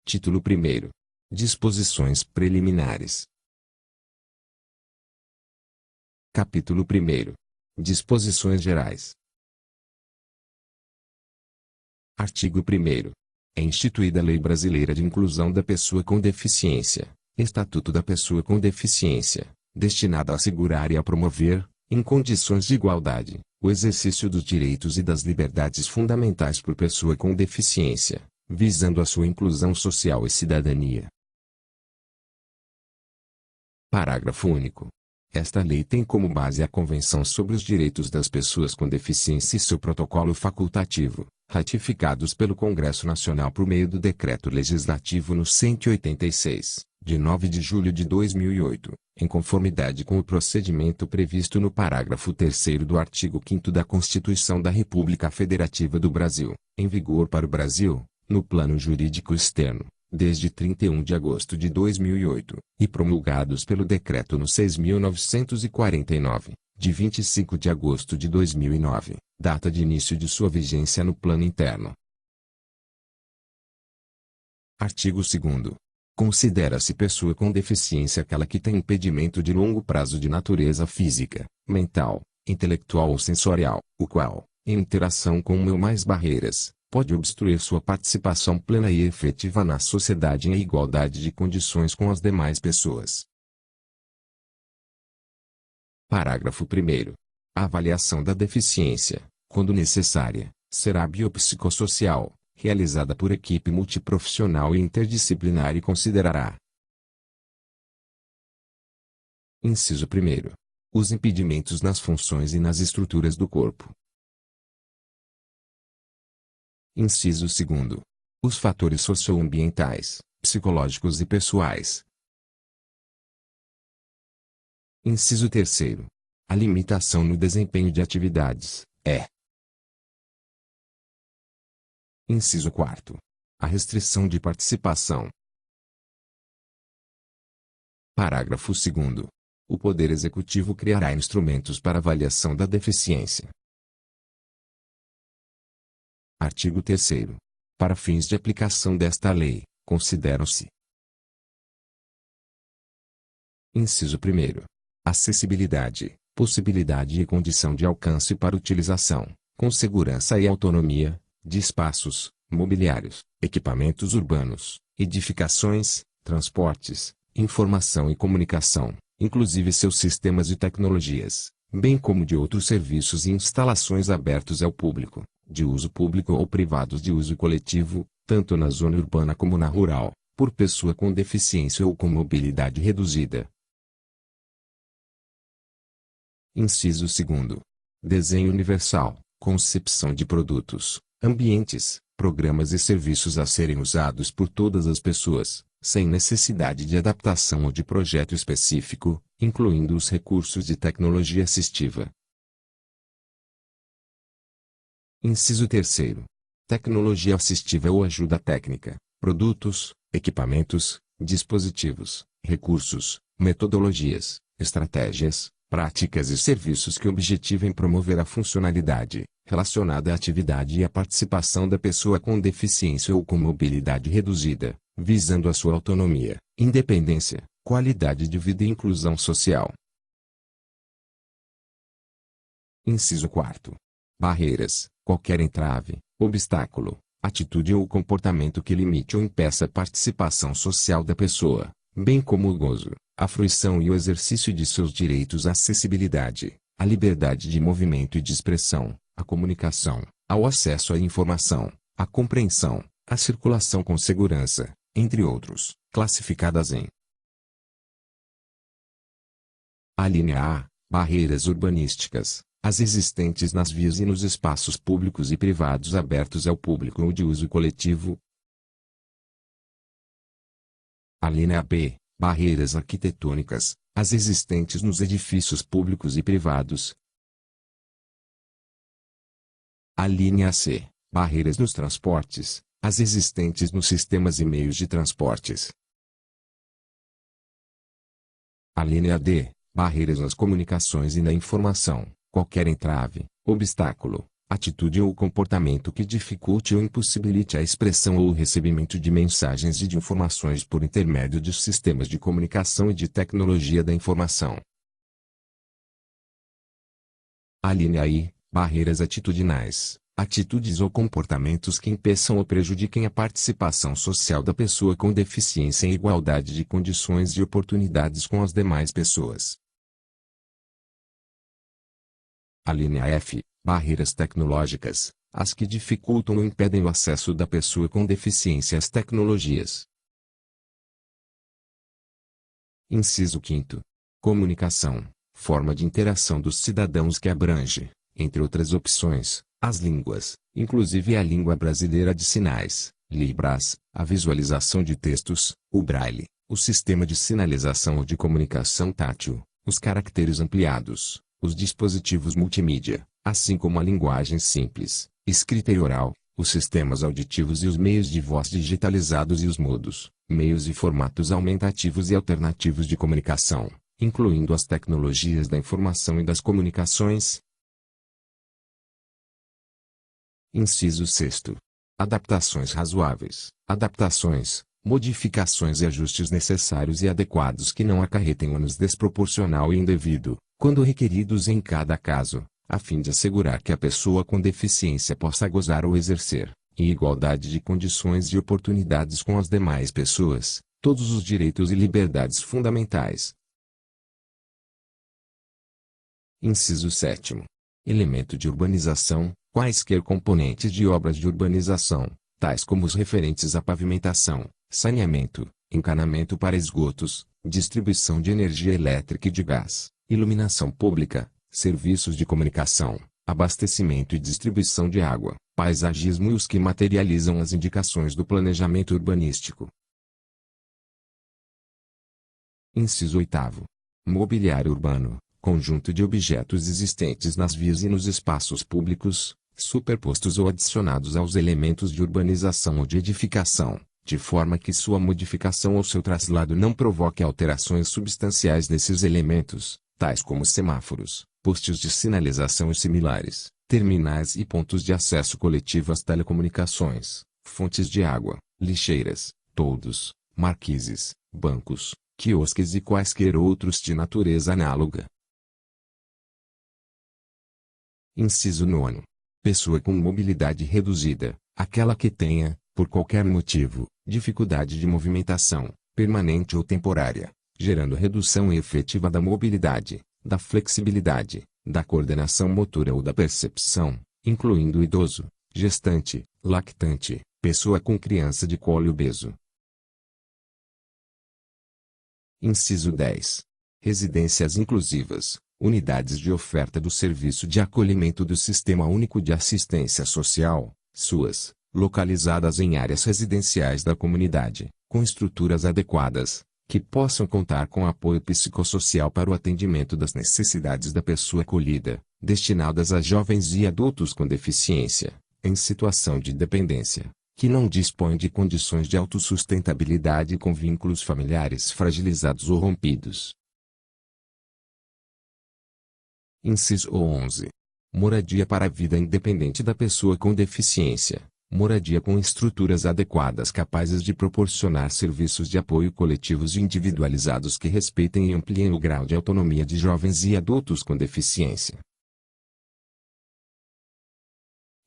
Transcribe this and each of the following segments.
Título 1º. Disposições preliminares. Capítulo 1º. Disposições gerais. Artigo 1º. É instituída a Lei Brasileira de Inclusão da Pessoa com Deficiência, Estatuto da Pessoa com Deficiência, destinada a assegurar e a promover, em condições de igualdade, o exercício dos direitos e das liberdades fundamentais por pessoa com deficiência, visando a sua inclusão social e cidadania. Parágrafo único. Esta lei tem como base a Convenção sobre os Direitos das Pessoas com Deficiência e seu protocolo facultativo, ratificados pelo Congresso Nacional por meio do Decreto Legislativo no 186, de 9 de julho de 2008, em conformidade com o procedimento previsto no parágrafo 3º do artigo 5º da Constituição da República Federativa do Brasil, em vigor para o Brasil, no plano jurídico externo, desde 31 de agosto de 2008, e promulgados pelo Decreto no 6.949, de 25 de agosto de 2009, data de início de sua vigência no plano interno. Artigo 2º. Considera-se pessoa com deficiência aquela que tem impedimento de longo prazo de natureza física, mental, intelectual ou sensorial, o qual, em interação com uma ou mais barreiras, pode obstruir sua participação plena e efetiva na sociedade em igualdade de condições com as demais pessoas. Parágrafo 1º. A avaliação da deficiência, quando necessária, será biopsicossocial, realizada por equipe multiprofissional e interdisciplinar e considerará: Inciso 1º. Os impedimentos nas funções e nas estruturas do corpo. Inciso 2º. Os fatores socioambientais, psicológicos e pessoais. Inciso 3º. A limitação no desempenho de atividades, Inciso 4º. A restrição de participação. Parágrafo 2º. O Poder Executivo criará instrumentos para avaliação da deficiência. Artigo 3º. Para fins de aplicação desta lei, consideram-se: Inciso 1º. Acessibilidade, possibilidade e condição de alcance para utilização, com segurança e autonomia, de espaços, mobiliários, equipamentos urbanos, edificações, transportes, informação e comunicação, inclusive seus sistemas e tecnologias, bem como de outros serviços e instalações abertos ao público, de uso público ou privados de uso coletivo, tanto na zona urbana como na rural, por pessoa com deficiência ou com mobilidade reduzida. Inciso 2º. Desenho universal, concepção de produtos, ambientes, programas e serviços a serem usados por todas as pessoas, sem necessidade de adaptação ou de projeto específico, incluindo os recursos de tecnologia assistiva. Inciso 3º. Tecnologia assistiva ou ajuda técnica, produtos, equipamentos, dispositivos, recursos, metodologias, estratégias, práticas e serviços que objetivem promover a funcionalidade, relacionada à atividade e à participação da pessoa com deficiência ou com mobilidade reduzida, visando a sua autonomia, independência, qualidade de vida e inclusão social. Inciso 4º. Barreiras, qualquer entrave, obstáculo, atitude ou comportamento que limite ou impeça a participação social da pessoa, bem como o gozo, a fruição e o exercício de seus direitos à acessibilidade, à liberdade de movimento e de expressão, à comunicação, ao acesso à informação, à compreensão, à circulação com segurança, entre outros, classificadas em: Alínea A. Barreiras urbanísticas, as existentes nas vias e nos espaços públicos e privados abertos ao público ou de uso coletivo. Alínea B. Barreiras arquitetônicas, as existentes nos edifícios públicos e privados. Alínea C. Barreiras nos transportes, as existentes nos sistemas e meios de transportes. Alínea D. Barreiras nas comunicações e na informação, qualquer entrave, obstáculo, atitude ou comportamento que dificulte ou impossibilite a expressão ou o recebimento de mensagens e de informações por intermédio de sistemas de comunicação e de tecnologia da informação. A linha I, barreiras atitudinais, atitudes ou comportamentos que impeçam ou prejudiquem a participação social da pessoa com deficiência em igualdade de condições e oportunidades com as demais pessoas. A linha F, barreiras tecnológicas, as que dificultam ou impedem o acesso da pessoa com deficiência às tecnologias. Inciso 5º. Comunicação, forma de interação dos cidadãos que abrange, entre outras opções, as línguas, inclusive a língua brasileira de sinais, Libras, a visualização de textos, o braille, o sistema de sinalização ou de comunicação tátil, os caracteres ampliados, os dispositivos multimídia, assim como a linguagem simples, escrita e oral, os sistemas auditivos e os meios de voz digitalizados e os modos, meios e formatos aumentativos e alternativos de comunicação, incluindo as tecnologias da informação e das comunicações. Inciso 6º. Adaptações razoáveis, adaptações, modificações e ajustes necessários e adequados que não acarretem ônus desproporcional e indevido, quando requeridos em cada caso, a fim de assegurar que a pessoa com deficiência possa gozar ou exercer, em igualdade de condições e oportunidades com as demais pessoas, todos os direitos e liberdades fundamentais. Inciso 7º. Elemento de urbanização, quaisquer componentes de obras de urbanização, tais como os referentes à pavimentação, saneamento, encanamento para esgotos, distribuição de energia elétrica e de gás, iluminação pública, serviços de comunicação, abastecimento e distribuição de água, paisagismo e os que materializam as indicações do planejamento urbanístico. Inciso 8º. Mobiliário urbano, conjunto de objetos existentes nas vias e nos espaços públicos, superpostos ou adicionados aos elementos de urbanização ou de edificação, de forma que sua modificação ou seu traslado não provoque alterações substanciais nesses elementos, tais como semáforos, postes de sinalização e similares, terminais e pontos de acesso coletivo às telecomunicações, fontes de água, lixeiras, toldos, marquises, bancos, quiosques e quaisquer outros de natureza análoga. Inciso 9º. Pessoa com mobilidade reduzida, aquela que tenha, por qualquer motivo, dificuldade de movimentação, permanente ou temporária, gerando redução efetiva da mobilidade, da flexibilidade, da coordenação motora ou da percepção, incluindo idoso, gestante, lactante, pessoa com criança de colo e obeso. Inciso 10. Residências inclusivas, unidades de oferta do Serviço de Acolhimento do Sistema Único de Assistência Social, SUAS, localizadas em áreas residenciais da comunidade, com estruturas adequadas, que possam contar com apoio psicossocial para o atendimento das necessidades da pessoa acolhida, destinadas a jovens e adultos com deficiência, em situação de dependência, que não dispõem de condições de autossustentabilidade com vínculos familiares fragilizados ou rompidos. Inciso 11. Moradia para a vida independente da pessoa com deficiência. Moradia com estruturas adequadas capazes de proporcionar serviços de apoio coletivos e individualizados que respeitem e ampliem o grau de autonomia de jovens e adultos com deficiência.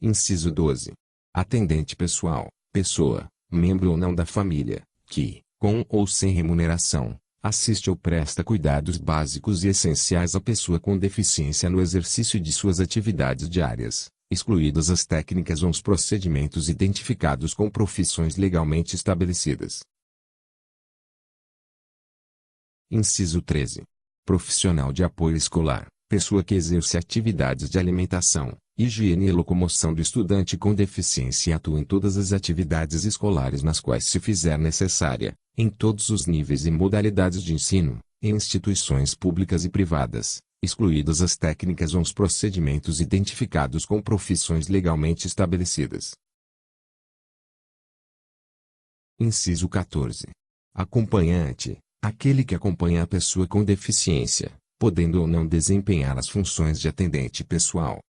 Inciso 12. Atendente pessoal, pessoa, membro ou não da família, que, com ou sem remuneração, assiste ou presta cuidados básicos e essenciais à pessoa com deficiência no exercício de suas atividades diárias, excluídas as técnicas ou os procedimentos identificados com profissões legalmente estabelecidas. Inciso 13. Profissional de apoio escolar, pessoa que exerce atividades de alimentação, higiene e locomoção do estudante com deficiência e atua em todas as atividades escolares nas quais se fizer necessária, em todos os níveis e modalidades de ensino, em instituições públicas e privadas, excluídas as técnicas ou os procedimentos identificados com profissões legalmente estabelecidas. Inciso 14. Acompanhante, aquele que acompanha a pessoa com deficiência, podendo ou não desempenhar as funções de atendente pessoal,